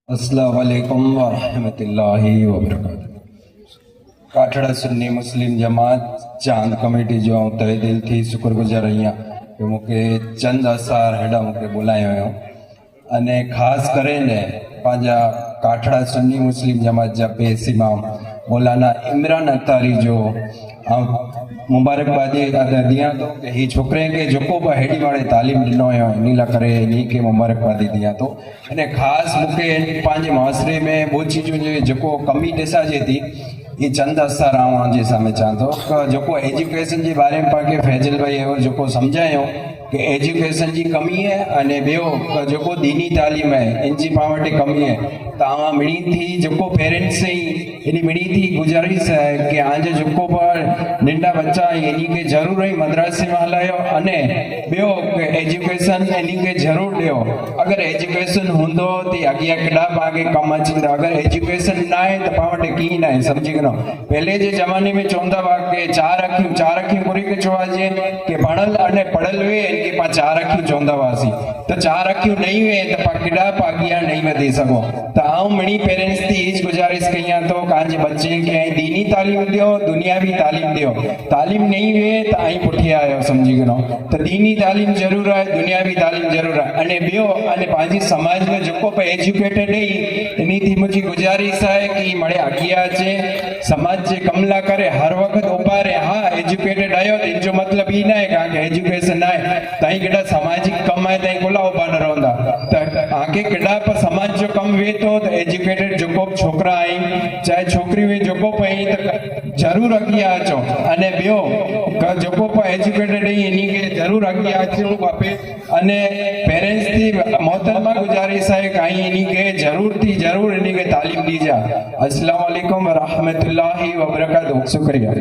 अस्सलाम वालेकुम वरहमतुल्लाहि वबरकातुहू। काठड़ा सुन्नी मुस्लिम जमात चांद कमेटी जो तहे दिल थी शुक्रगुजार आहियां कि मूंखे चंद असार हेॾा मूंखे बोलायो हुयो अने ख़ास करे ने पंहिंजा काठड़ा सुन्नी मुस्लिम जमात जा पेश इमाम मौलाना इमरान अतारी जो मुबारकबादी दियां तो कि ही छोकरे के जेको बि हेॾी वारे तालीम ॾिनो हुयो इन लाइ करे इन खे मुबारकबादी दियां तो अने ख़ासि मूंखे पंहिंजे मुआसरे में ॿियो चीजूं जो जेको कमी ॾिसाजे थी ये चंद असर आऊं जे सामने चाहतो जो एजुकेशन के बारे में पाके फैजल भाई और जो समझायो कि एजुकेशन की कमी है अने ॿियो जो दीनी तालीम है इनकी पाण वटि कमी है तव्हां मिणी थी जो पेरेंट्स ही इन मिणी थी गुजारिश है कि आज जो नंढा बच्चा इन के जरूर ही मद्रासे में हलायो अने ॿियो एजुकेशन इन के जरूर दियो। अगर एजुकेशन होंदो तो अॻियां केॾा पाके कम अचींदा, अगर एजुकेशन ना है तो पाण वटि कीअं ना है समझी गयो। पहले जे जमाने में चवंदा हुआ कि चार अखियूं पूरी के चवाजे कि पढ़ल अने पढ़ल वे इनके पा चार अखियूं चवंदा हुआसीं तो चार अखियूं नहीं हुए तो पा केॾा अॻियां नहीं वधी सघो। तो आऊं मिणी पेरेंट्स थी इज गुजारिश कयां तो पंहिंजे बच्चे खे दीनी तालीम दियो, दुनियावी तालीम दियो। तालीम नहीं हुए तो आई पुठियां आयो समझी गयो। तो दीनी तालीम जरूर है, दुनियावी तालीम जरूर है अने ॿियो अने पंहिंजी समाज में जो एजुकेटेड है इन थी मुझी गुजारिश है कि मड़े अॻियां अचे समाज जे कम ला करे हर वक्त उभारे। हाँ एजुकेटेड आयो तो इनजो मतलब ई ना है कि एजुकेशन ना है ताई केड़ा सामाजिक कम है ताई कोला उभा न रहंदा तो आगे केड़ा पर समाज जो कम वे तो एजुकेटेड जो छोकरा आई चाहे छोकरी हुई जो पई तो जरूर अॻियां अचो अने ॿियो जो एजुकेटेड इन के जरूर अॻियां अचणो खपे अने पेरेंट्स थी मोहतरमा गुजारिश है कि इन के जरूर इन के तालीम दी जा। अस्सलाम वालेकुम व रहमतुल्लाहि व बरकातहू। शुक्रिया।